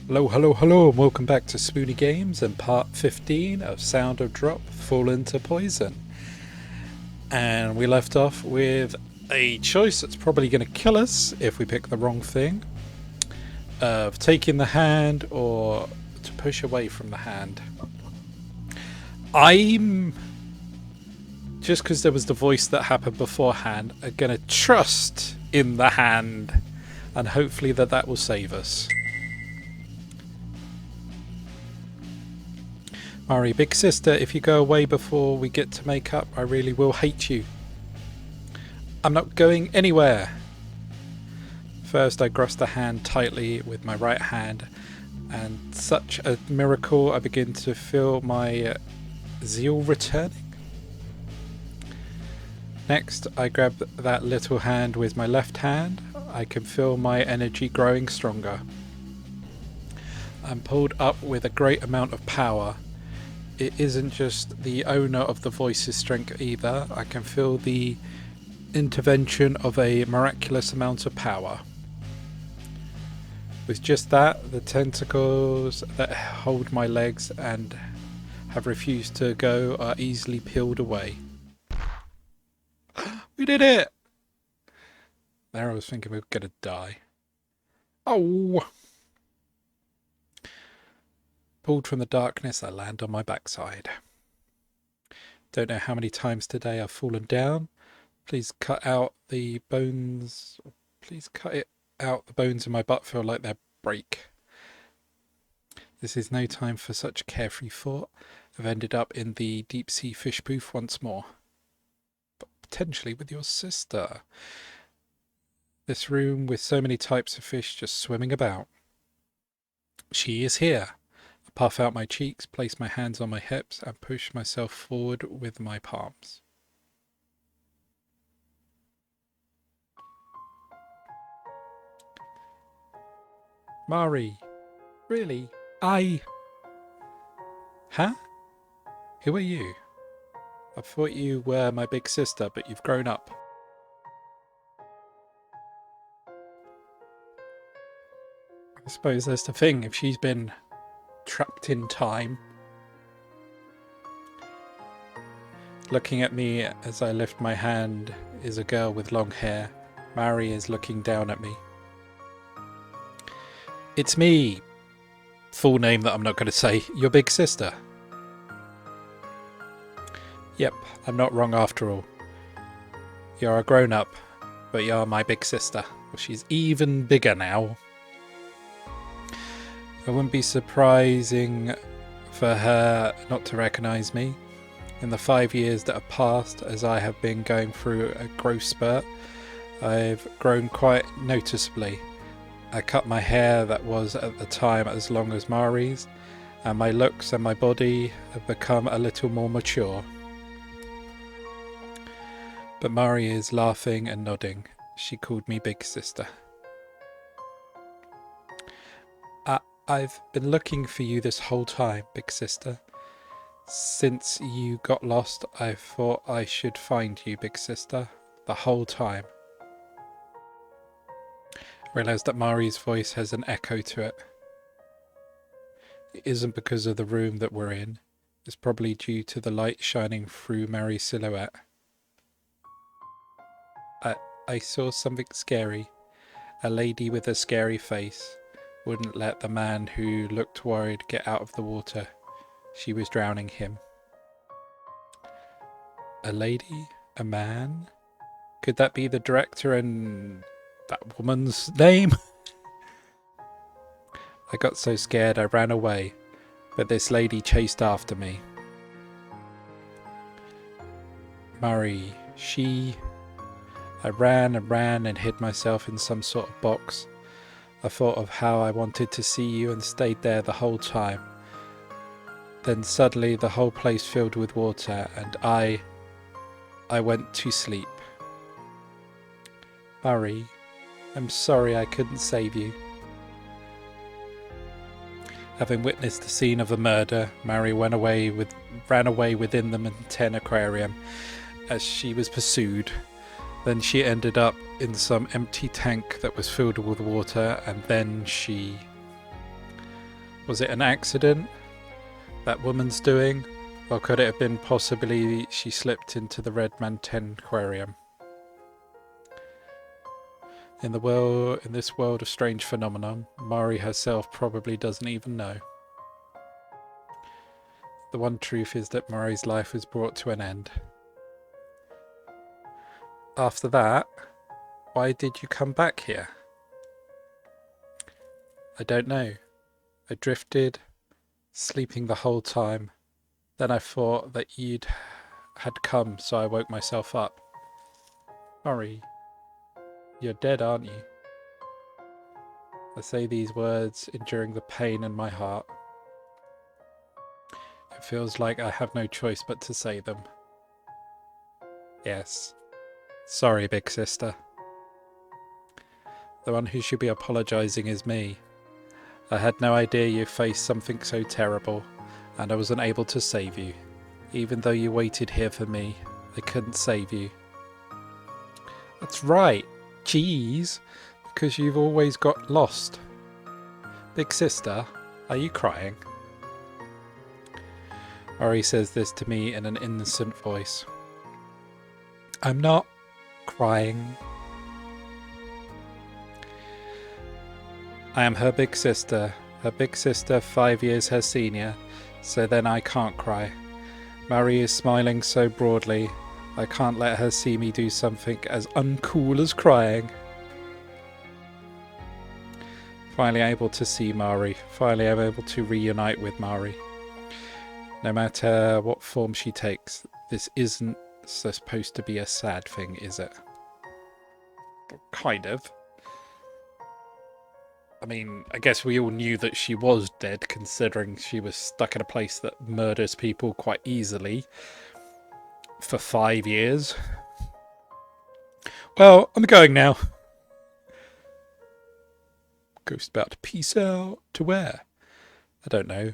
Hello, hello, hello, and welcome back to Spoony Games and part 15 of Sound of Drop Fall into Poison. And we left off with a choice that's probably going to kill us if we pick the wrong thing, of taking the hand or to push away from the hand. I'm, just because there was the voice that happened beforehand, are going to trust in the hand and hopefully that will save us. Mari, big sister, if you go away before we get to make up, I really will hate you. I'm not going anywhere. First, I grasp the hand tightly with my right hand, and such a miracle, I begin to feel my zeal returning. Next, I grab that little hand with my left hand. I can feel my energy growing stronger. I'm pulled up with a great amount of power. It isn't just the owner of the voice's strength either. I can feel the intervention of a miraculous amount of power. With just that, the tentacles that hold my legs and have refused to go are easily peeled away. We did it! There I was thinking we were gonna die. Oh! Pulled from the darkness, I land on my backside. Don't know how many times today I've fallen down. Please cut out the bones. Please cut it out. The bones in my butt feel like they'll break. This is no time for such carefree thought. I've ended up in the deep sea fish booth once more. But potentially with your sister. This room with so many types of fish just swimming about. She is here. Puff out my cheeks, place my hands on my hips, and push myself forward with my palms. Mari, really? Huh? Who are you? I thought you were my big sister, but you've grown up. I suppose that's the thing, if she's been trapped in time. Looking at me as I lift my hand is a girl with long hair. Mari is looking down at me. It's me. Full name that I'm not going to say. Your big sister. Yep, I'm not wrong after all. You're a grown-up, but you're my big sister. Well, she's even bigger now. It wouldn't be surprising for her not to recognise me. In the 5 years that have passed, as I have been going through a growth spurt, I've grown quite noticeably. I cut my hair that was at the time as long as Mari's, and my looks and my body have become a little more mature. But Mari is laughing and nodding. She called me big sister. I've been looking for you this whole time, big sister. Since you got lost, I thought I should find you, big sister. The whole time. I realised that Mari's voice has an echo to it. It isn't because of the room that we're in. It's probably due to the light shining through Mari's silhouette. I saw something scary. A lady with a scary face. Wouldn't let the man who looked worried get out of the water. She was drowning him. A lady? A man? Could that be the director and that woman's name? I got so scared I ran away, but this lady chased after me. Mari, I ran and ran and hid myself in some sort of box. I thought of how I wanted to see you and stayed there the whole time. Then suddenly the whole place filled with water and I went to sleep. Mari, I'm sorry I couldn't save you. Having witnessed the scene of a murder, Mari ran away within the Montana aquarium as she was pursued. Then she ended up in some empty tank that was filled with water, and then she... Was it an accident? That woman's doing? Or could it have been possibly she slipped into the Red Manten aquarium? In this world of strange phenomenon, Mari herself probably doesn't even know. The one truth is that Mari's life was brought to an end. After that, why did you come back here? I don't know. I drifted, sleeping the whole time. Then I thought that had come, so I woke myself up. Mari, you're dead, aren't you? I say these words enduring the pain in my heart. It feels like I have no choice but to say them. Yes. Sorry, big sister. The one who should be apologizing is me. I had no idea you faced something so terrible, and I wasn't able to save you. Even though you waited here for me, I couldn't save you. That's right. Jeez. Because you've always got lost. Big sister, are you crying? Mari says this to me in an innocent voice. I'm not crying. I am her big sister 5 years her senior, so then I can't cry. Mari is smiling so broadly, I can't let her see me do something as uncool as crying. Finally able to see Mari, finally I'm able to reunite with Mari. No matter what form she takes, this isn't supposed to be a sad thing, is it? Kind of. I mean, I guess we all knew that she was dead, considering she was stuck in a place that murders people quite easily for 5 years. Well, I'm going now. Ghost about to peace out. To where? I don't know.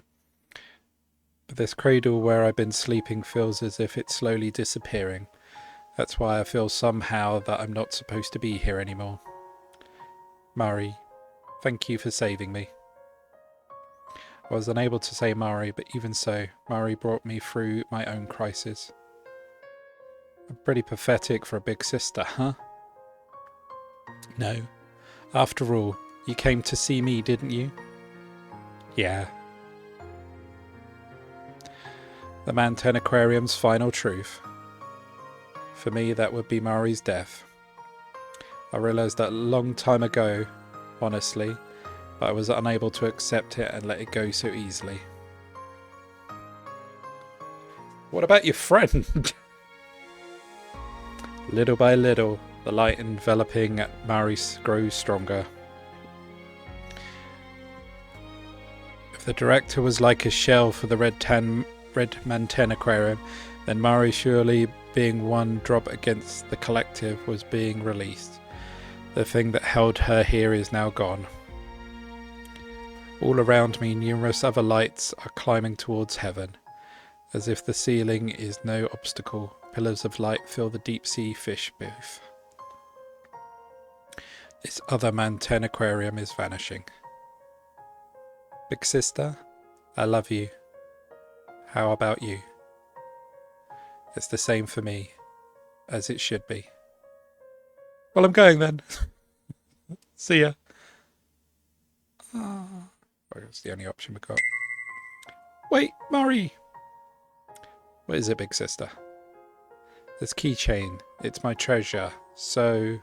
But this cradle where I've been sleeping feels as if it's slowly disappearing. That's why I feel somehow that I'm not supposed to be here anymore. Mari, thank you for saving me. I was unable to say Mari, but even so, Mari brought me through my own crisis. I'm pretty pathetic for a big sister, huh? No. After all, you came to see me, didn't you? Yeah. The Manten Aquarium's final truth. For me, that would be Mari's death. I realised that a long time ago, honestly, but I was unable to accept it and let it go so easily. What about your friend? Little by little, the light enveloping Mari grows stronger. If the director was like a shell for the Red Manten Aquarium, then Mari, surely being one drop against the collective, was being released. The thing that held her here is now gone. All around me, numerous other lights are climbing towards heaven. As if the ceiling is no obstacle, pillars of light fill the deep-sea fish booth. This other Manten Aquarium is vanishing. Big sister, I love you. How about you? It's the same for me, as it should be. Well, I'm going then. See ya. Well, that's the only option we got. Wait, Mari! What is it, big sister? This keychain. It's my treasure. So...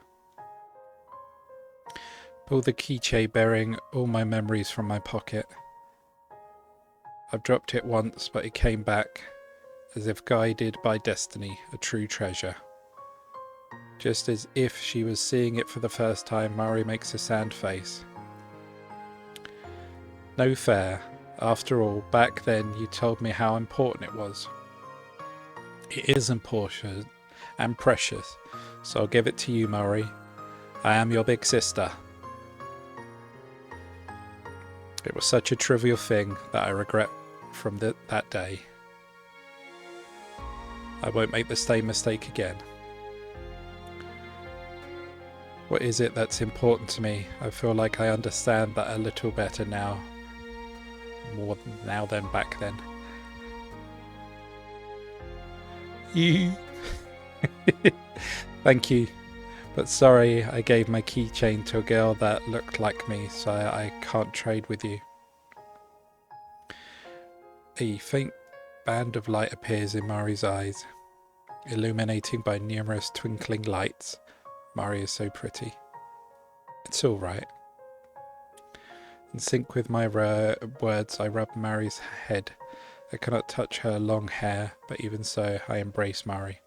Pull the keychain bearing all my memories from my pocket. I've dropped it once, but it came back, as if guided by destiny, a true treasure. Just as if she was seeing it for the first time, Mari makes a sad face. No fair. After all, back then you told me how important it was. It is important and precious, so I'll give it to you, Mari. I am your big sister. It was such a trivial thing that I regret from that day. I won't make the same mistake again. What is it that's important to me? I feel like I understand that a little better now. more now than back then. You. Thank you. But sorry, I gave my keychain to a girl that looked like me, so I can't trade with you. A faint band of light appears in Mari's eyes, illuminating by numerous twinkling lights. Mari is so pretty. It's all right. In sync with my words, I rub Mari's head. I cannot touch her long hair, but even so, I embrace Mari.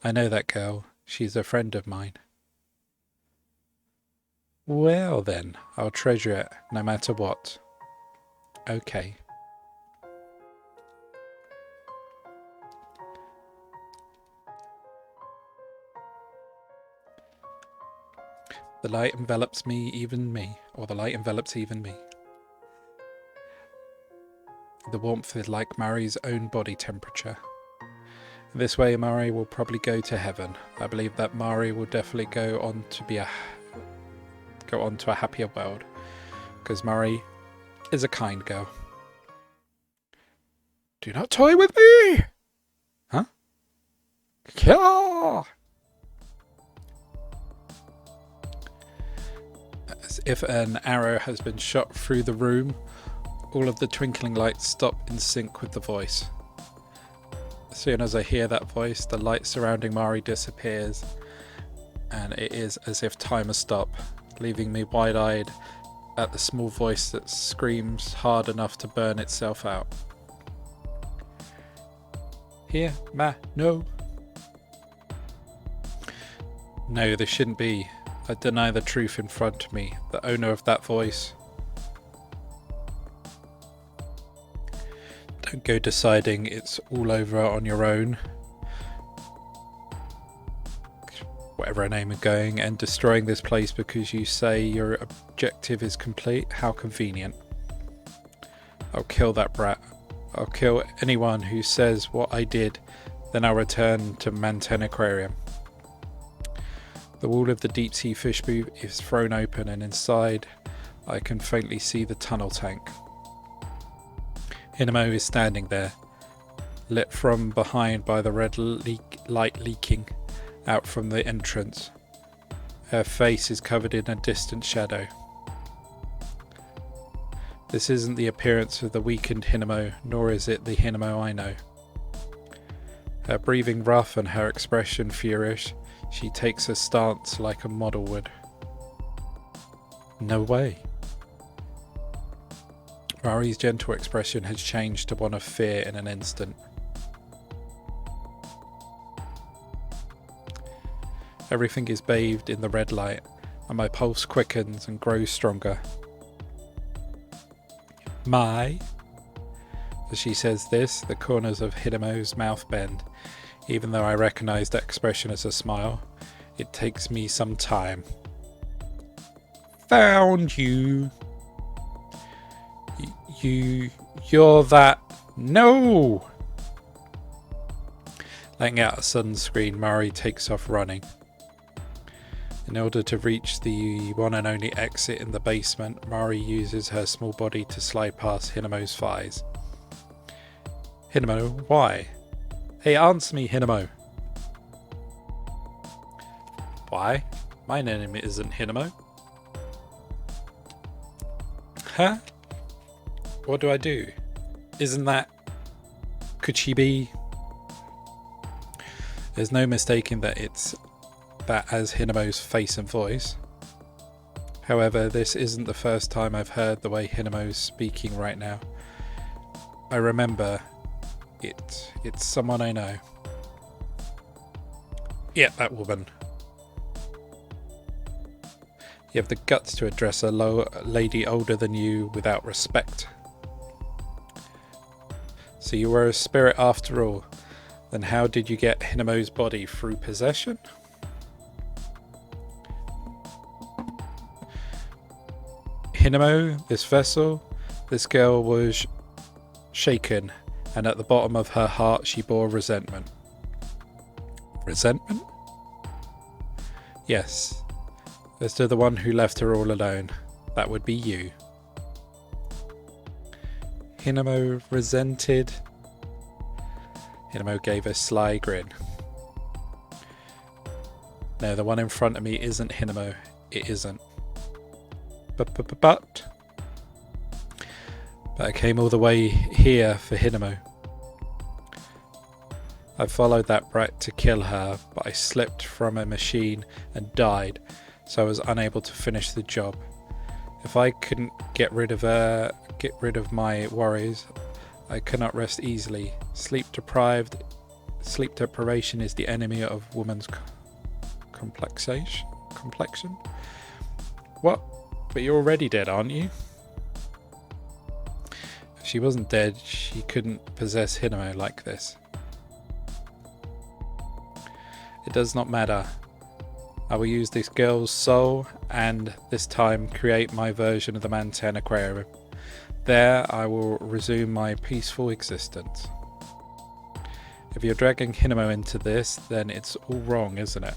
I know that girl. She's a friend of mine. Well then, I'll treasure it, no matter what. Okay. The light envelops the light envelops even me. The warmth is like Mari's own body temperature. This way Mari will probably go to heaven. I believe that Mari will definitely go on to a happier world, because Mari is a kind girl. Do not toy with me! Huh? Yeah! As if an arrow has been shot through the room, all of the twinkling lights stop in sync with the voice. As soon as I hear that voice, the light surrounding Mari disappears, and it is as if time has stopped, leaving me wide-eyed at the small voice that screams hard enough to burn itself out. Here, no. No, this shouldn't be. I deny the truth in front of me, the owner of that voice. Don't go deciding it's all over on your own, whatever her name is going, and destroying this place because you say your objective is complete. How convenient. I'll kill that brat. I'll kill anyone who says what I did, then I'll return to Manten Aquarium. The wall of the deep sea fish booth is thrown open, and inside I can faintly see the tunnel tank. Hinamo is standing there, lit from behind by the red light leaking out from the entrance. Her face is covered in a distant shadow. This isn't the appearance of the weakened Hinamo, nor is it the Hinamo I know. Her breathing rough and her expression furious, she takes a stance like a model would. No way. Mari's gentle expression has changed to one of fear in an instant. Everything is bathed in the red light, and my pulse quickens and grows stronger. As she says this, the corners of Hinamo's mouth bend. Even though I recognize that expression as a smile, it takes me some time. Found you. You're that. No! Letting out a sudden scream, Mari takes off running. In order to reach the one and only exit in the basement, Mari uses her small body to slide past Hinamo's thighs. Hinamo, why? Hey, answer me, Hinamo. Why? My name isn't Hinamo. Huh? What do I do? Isn't that... Could she be... There's no mistaking that it's that as Hinamo's face and voice. However, this isn't the first time I've heard the way Hinamo's speaking right now. I remember it's someone I know. Yeah, that woman. You have the guts to address a lady older than you without respect. So you were a spirit after all. Then how did you get Hinamo's body? Through possession? Hinamo, this vessel, this girl was shaken, and at the bottom of her heart she bore resentment. Resentment? Yes. As to the one who left her all alone. That would be you. Hinamo resented. Hinamo gave a sly grin. No, the one in front of me isn't Hinamo. It isn't. But I came all the way here for Hinamo. I followed that brat to kill her, but I slipped from a machine and died, so I was unable to finish the job. If I couldn't get rid of my worries, I cannot rest easily. Sleep deprivation is the enemy of woman's complexion. What? But you're already dead, aren't you? If she wasn't dead, she couldn't possess Hinamo like this. It does not matter. I will use this girl's soul and this time create my version of the Mantan Aquarium. There I will resume my peaceful existence. If you're dragging Hinamo into this, then it's all wrong, isn't it?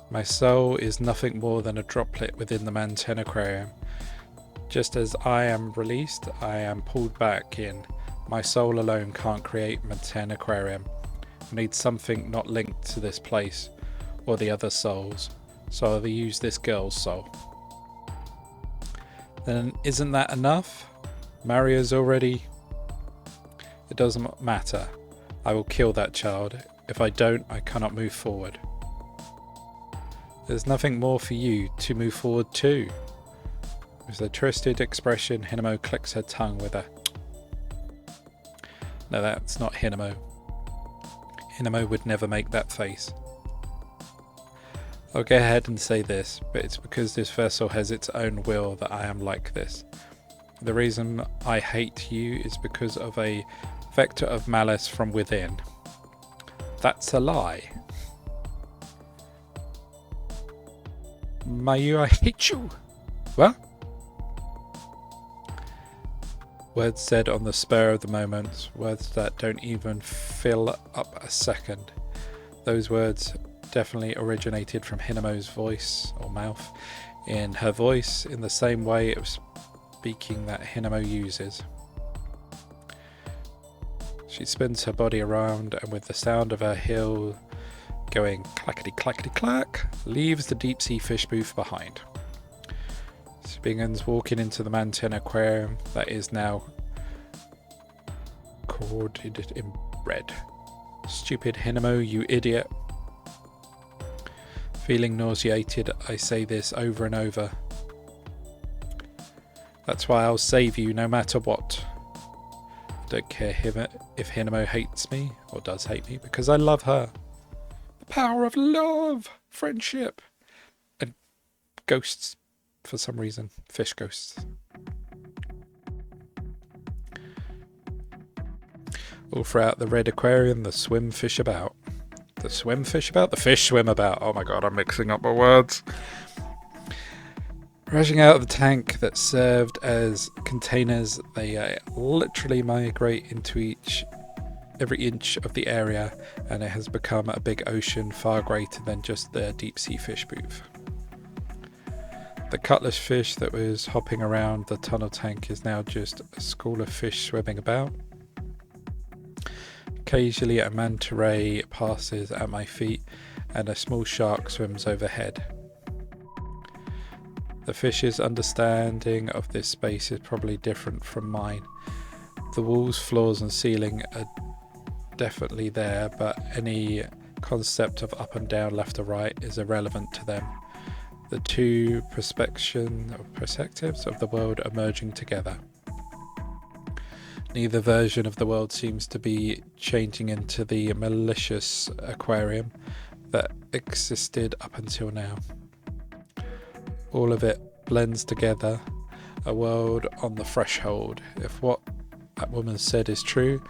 My soul is nothing more than a droplet within the Mantan Aquarium. Just as I am released, I am pulled back in. My soul alone can't create Mantan Aquarium. I need something not linked to this place or the other souls, so I'll use this girl's soul. Then isn't that enough? Mario's already... It doesn't matter. I will kill that child. If I don't, I cannot move forward. There's nothing more for you to move forward to. With a twisted expression, Hinamo clicks her tongue with a... No, that's not Hinamo. Hinamo would never make that face. I'll go ahead and say this, but it's because this vessel has its own will that I am like this. The reason I hate you is because of a vector of malice from within. That's a lie. Mayu, I hate you. What? Words said on the spur of the moment, words that don't even fill up a second. Those words definitely originated from Hinamo's voice or mouth, in her voice, in the same way of speaking that Hinamo uses. She spins her body around and with the sound of her heel going clackety clackety clack, leaves the deep sea fish booth behind. She begins walking into the Mantan Aquarium that is now coded in red. Stupid Hinamo, you idiot. Feeling nauseated, I say this over and over. That's why I'll save you no matter what. I don't care if Hinamo hates me, or does hate me, because I love her. The power of love, friendship, and ghosts for some reason. Fish ghosts. All throughout the red aquarium, the swim fish about. The swim fish about? The fish swim about. Oh my god, I'm mixing up my words. Rushing out of the tank that served as containers, they literally migrate into every inch of the area, and it has become a big ocean far greater than just the deep sea fish booth. The cutlass fish that was hopping around the tunnel tank is now just a school of fish swimming about. Occasionally a manta ray passes at my feet and a small shark swims overhead. The fish's understanding of this space is probably different from mine. The walls, floors and ceiling are definitely there, but any concept of up and down, left or right is irrelevant to them. The two perspectives of the world are merging together. Neither version of the world seems to be changing into the malicious aquarium that existed up until now. All of it blends together, a world on the threshold. If what that woman said is true,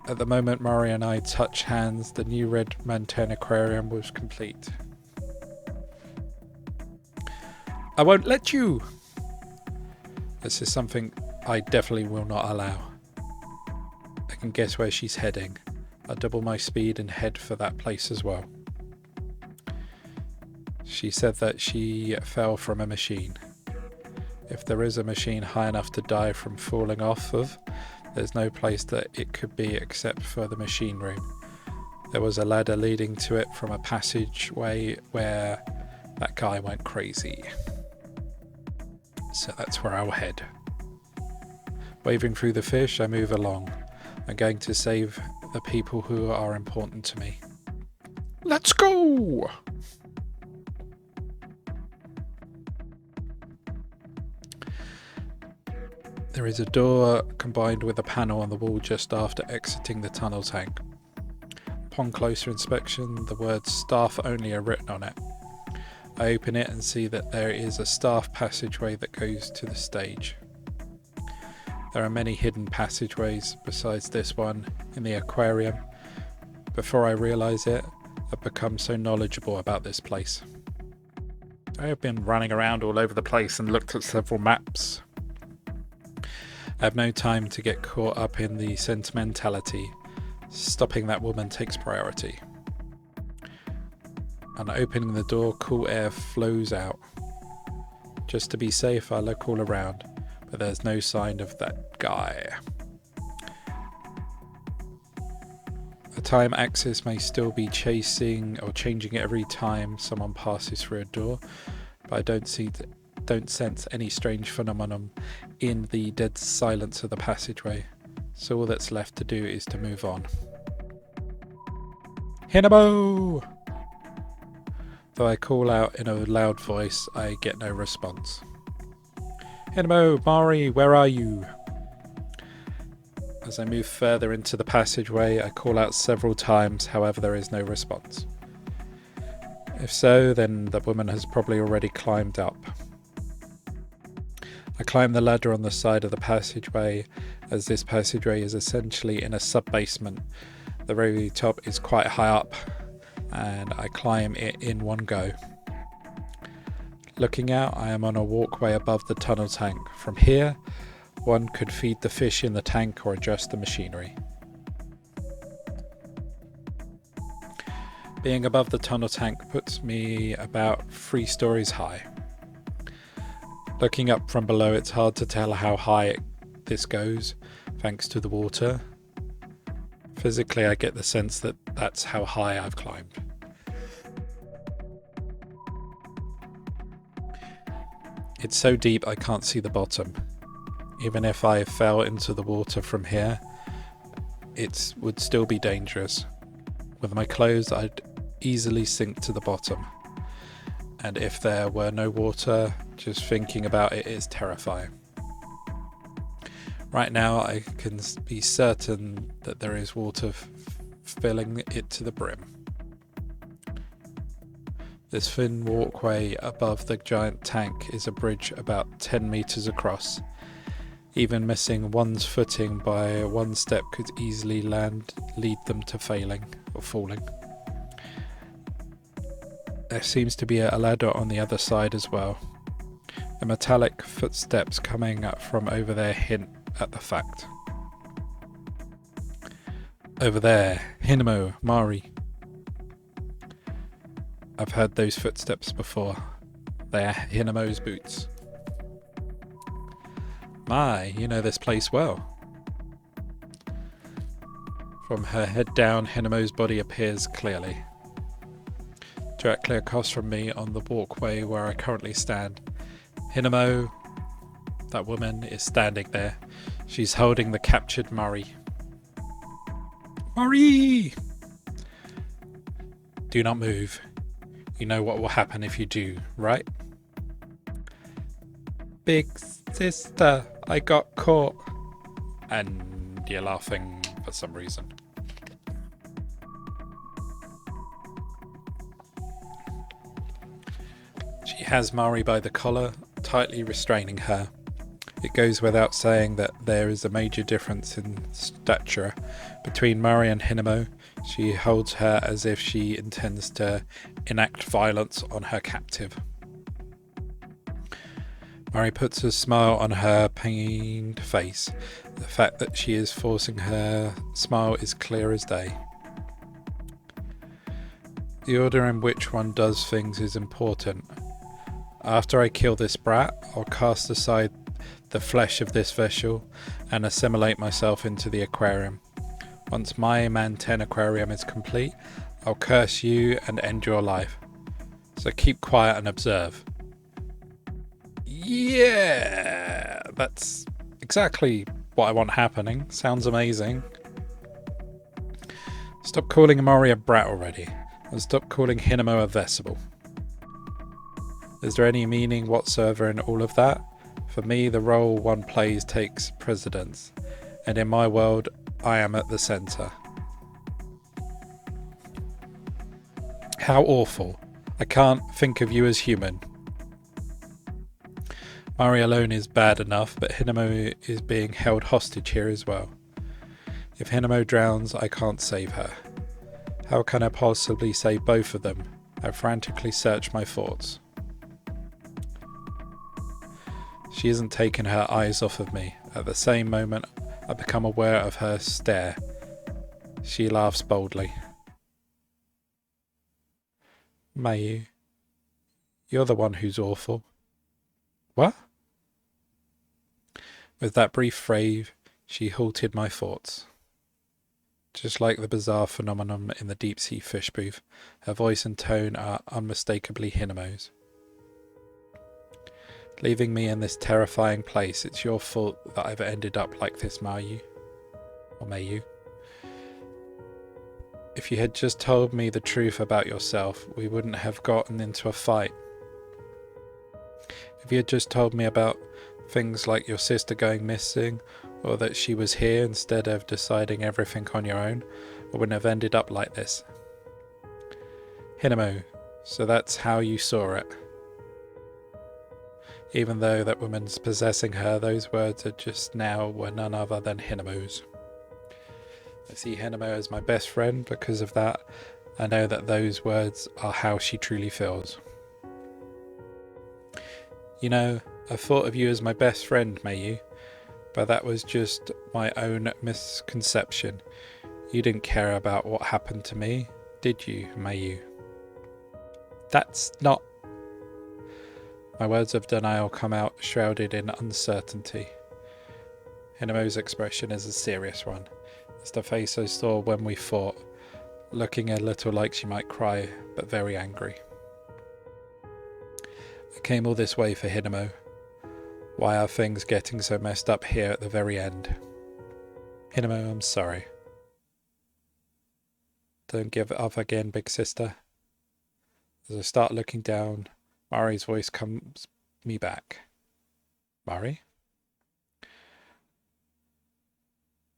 at the moment Mari and I touch hands, the new red Mantan Aquarium was complete. I won't let you! This is something I definitely will not allow. I can guess where she's heading. I'll double my speed and head for that place as well. She said that she fell from a machine. If there is a machine high enough to die from falling off of, there's no place that it could be except for the machine room. There was a ladder leading to it from a passageway where that guy went crazy. So that's where I'll head. Waving through the fish, I move along. I'm going to save the people who are important to me. Let's go! There is a door combined with a panel on the wall just after exiting the tunnel tank. Upon closer inspection, the words staff only are written on it. I open it and see that there is a staff passageway that goes to the stage. There are many hidden passageways besides this one in the aquarium. Before I realise it, I've become so knowledgeable about this place. I have been running around all over the place and looked at several maps. I have no time to get caught up in the sentimentality. Stopping that woman takes priority. On opening the door, cool air flows out. Just to be safe, I look all around, but there's no sign of that guy. The time axis may still be chasing or changing every time someone passes through a door, but I don't sense any strange phenomenon in the dead silence of the passageway, so all that's left to do is to move on. Hinamo! Though I call out in a loud voice, I get no response. Hinamo, Mari, where are you? As I move further into the passageway, I call out several times, however there is no response. If so, then the woman has probably already climbed up. I climb the ladder on the side of the passageway, as this passageway is essentially in a sub-basement. The very top is quite high up, and I climb it in one go. Looking out, I am on a walkway above the tunnel tank. From here, one could feed the fish in the tank or adjust the machinery. Being above the tunnel tank puts me about 3 stories high. Looking up from below, it's hard to tell how high this goes, thanks to the water. Physically, I get the sense that that's how high I've climbed. It's so deep I can't see the bottom. Even if I fell into the water from here, it would still be dangerous. With my clothes, I'd easily sink to the bottom. And if there were no water, just thinking about it is terrifying. Right now, I can be certain that there is water filling it to the brim. This thin walkway above the giant tank is a bridge about 10 meters across. Even missing one's footing by one step could easily lead them to failing or falling. There seems to be a ladder on the other side as well. The metallic footsteps coming up from over there hint at the fact. Over there, Hinamo, Mari. I've heard those footsteps before. They are Hinamo's boots. My, you know this place well. From her head down, Hinamo's body appears clearly. Directly across from me on the walkway where I currently stand, Hinamo, that woman, is standing there. She's holding the captured Mari. Mari! Do not move. You know what will happen if you do, right? Big sister, I got caught. And you're laughing for some reason. She has Mari by the collar, tightly restraining her. It goes without saying that there is a major difference in stature between Mari and Hinamo. She holds her as if she intends to enact violence on her captive. Mari puts a smile on her pained face. The fact that she is forcing her smile is clear as day. The order in which one does things is important. After I kill this brat, I'll cast aside the flesh of this vessel and assimilate myself into the aquarium. Once my Manten aquarium is complete, I'll curse you and end your life. So keep quiet and observe. Yeah, that's exactly what I want happening. Sounds amazing. Stop calling Amari a brat already, and stop calling Hinamo a vessel. Is there any meaning whatsoever in all of that? For me, the role one plays takes precedence, and in my world, I am at the centre. How awful. I can't think of you as human. Mari alone is bad enough, but Hinamo is being held hostage here as well. If Hinamo drowns, I can't save her. How can I possibly save both of them? I frantically search my thoughts. She isn't taking her eyes off of me. At the same moment, I become aware of her stare. She laughs boldly. Mayu, you're the one who's awful. What? With that brief phrase, she halted my thoughts. Just like the bizarre phenomenon in the deep-sea fish booth, her voice and tone are unmistakably Hinamo's. Leaving me in this terrifying place, it's your fault that I've ended up like this, Mayu. Or Mayu. If you had just told me the truth about yourself, we wouldn't have gotten into a fight. If you had just told me about things like your sister going missing, or that she was here instead of deciding everything on your own, I wouldn't have ended up like this. Hinamo, so that's how you saw it. Even though that woman's possessing her, those words are just now were none other than Hinamo's. I see Hinamo as my best friend. Because of that, I know that those words are how she truly feels. You know, I thought of you as my best friend, Mayu, but that was just my own misconception. You didn't care about what happened to me, did you, Mayu? That's not... My words of denial come out shrouded in uncertainty. Hinamo's expression is a serious one. It's the face I saw when we fought, looking a little like she might cry, but very angry. I came all this way for Hinamo. Why are things getting so messed up here at the very end? Hinamo, I'm sorry. Don't give up again, big sister. As I start looking down, Mari's voice comes me back. Mari?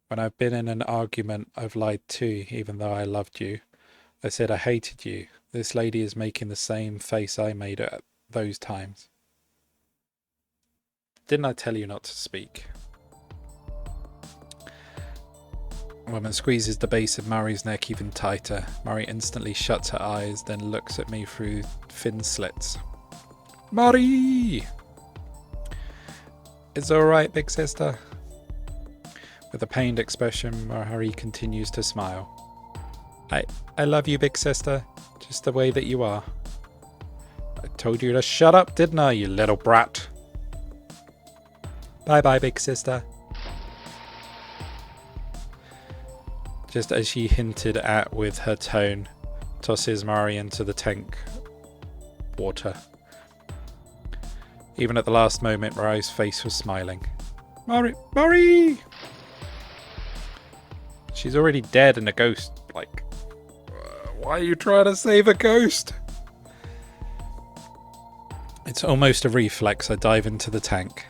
When I've been in an argument, I've lied too, even though I loved you. I said I hated you. This lady is making the same face I made at those times. Didn't I tell you not to speak? The woman squeezes the base of Mari's neck even tighter. Mari instantly shuts her eyes, then looks at me through thin slits. Mari! It's alright, big sister. With a pained expression, Mari continues to smile. I love you, big sister, just the way that you are. I told you to shut up, didn't I, you little brat? Bye-bye, big sister. Just as she hinted at with her tone, tosses Mari into the tank water. Even at the last moment, Mari's face was smiling. Mari! She's already dead and a ghost. Like, why are you trying to save a ghost? It's almost a reflex. I dive into the tank.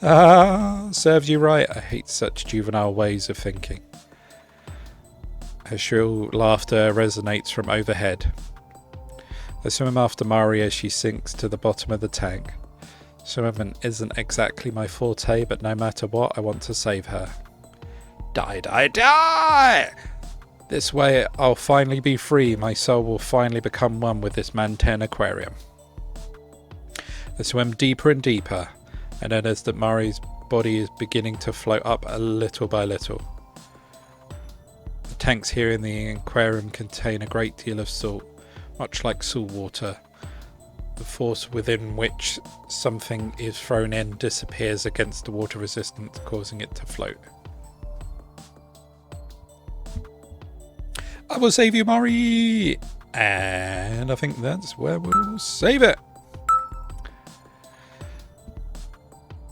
Serves you right. I hate such juvenile ways of thinking. Her shrill laughter resonates from overhead. I swim after Mari as she sinks to the bottom of the tank. Swimming isn't exactly my forte, but no matter what, I want to save her. Die! This way I'll finally be free. My soul will finally become one with this Manten aquarium. I swim deeper and deeper, and notice that Mari's body is beginning to float up a little by little. The tanks here in the aquarium contain a great deal of salt, much like salt water. the force within which something is thrown in disappears against the water resistance, causing it to float. I will save you, Mari! And I think that's where we'll save it.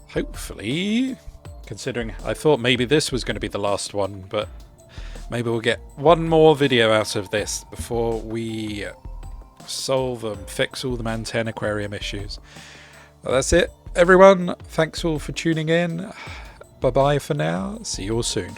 Hopefully, considering I thought maybe this was going to be the last one, but maybe we'll get one more video out of this before we solve and fix all the Mantan Aquarium issues. Well, that's it, everyone. Thanks all for tuning in. Bye-bye for now. See you all soon.